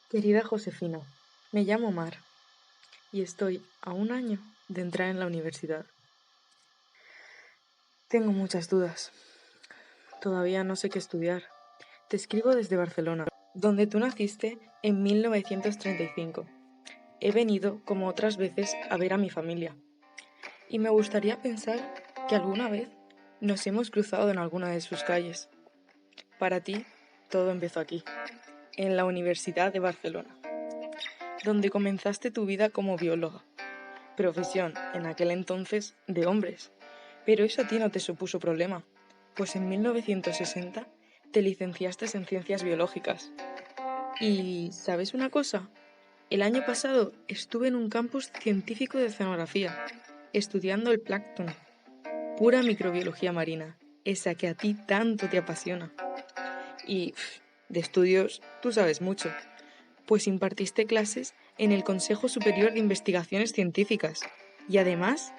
Querida Josefina, me llamo Mar y estoy a un año de entrar en la universidad. Tengo muchas dudas. Todavía no sé qué estudiar. Te escribo desde Barcelona, donde tú naciste en 1935. He venido, como otras veces, a ver a mi familia. Y me gustaría pensar que alguna vez nos hemos cruzado en alguna de sus calles. Para ti, todo empezó aquí, en la Universidad de Barcelona, donde comenzaste tu vida como bióloga. Profesión, en aquel entonces, de hombres. Pero eso a ti no te supuso problema, pues en 1960 te licenciaste en Ciencias Biológicas. Y, ¿sabes una cosa? El año pasado estuve en un campus científico de oceanografía, estudiando el plancton, pura microbiología marina, esa que a ti tanto te apasiona. Y, de estudios, tú sabes mucho, pues impartiste clases en el Consejo Superior de Investigaciones Científicas y además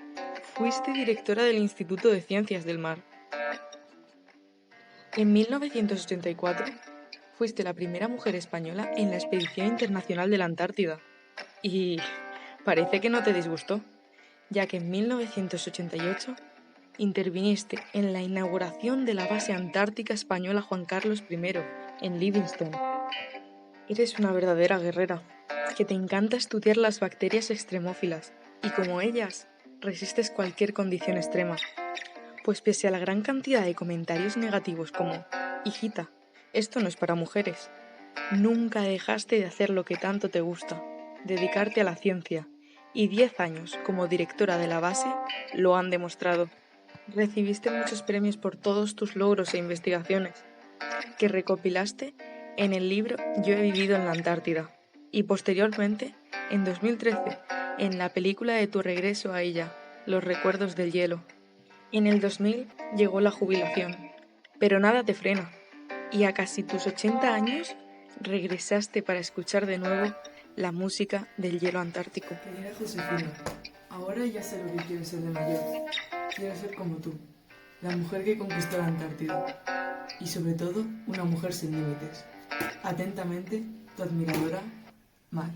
fuiste directora del Instituto de Ciencias del Mar. En 1984 fuiste la primera mujer española en la Expedición Internacional de la Antártida. Y parece que no te disgustó, ya que en 1988 interviniste en la inauguración de la base antártica española Juan Carlos I en Livingstone. Eres una verdadera guerrera, que te encanta estudiar las bacterias extremófilas y como ellas resistes cualquier condición extrema. Pues pese a la gran cantidad de comentarios negativos como hijita, esto no es para mujeres, nunca dejaste de hacer lo que tanto te gusta, dedicarte a la ciencia, y 10 años como directora de la base lo han demostrado. Recibiste muchos premios por todos tus logros e investigaciones, que recopilaste en el libro Yo he vivido en la Antártida, y posteriormente, en 2013, en la película de tu regreso a ella, Los recuerdos del hielo. En el 2000 llegó la jubilación, pero nada te frena, y a casi tus 80 años regresaste para escuchar de nuevo la música del hielo antártico. Querida Josefina, ahora ya sé lo que quiero ser de mayor. Quiero ser como tú, la mujer que conquistó la Antártida. Y sobre todo, una mujer sin límites. Atentamente, tu admiradora, Mar.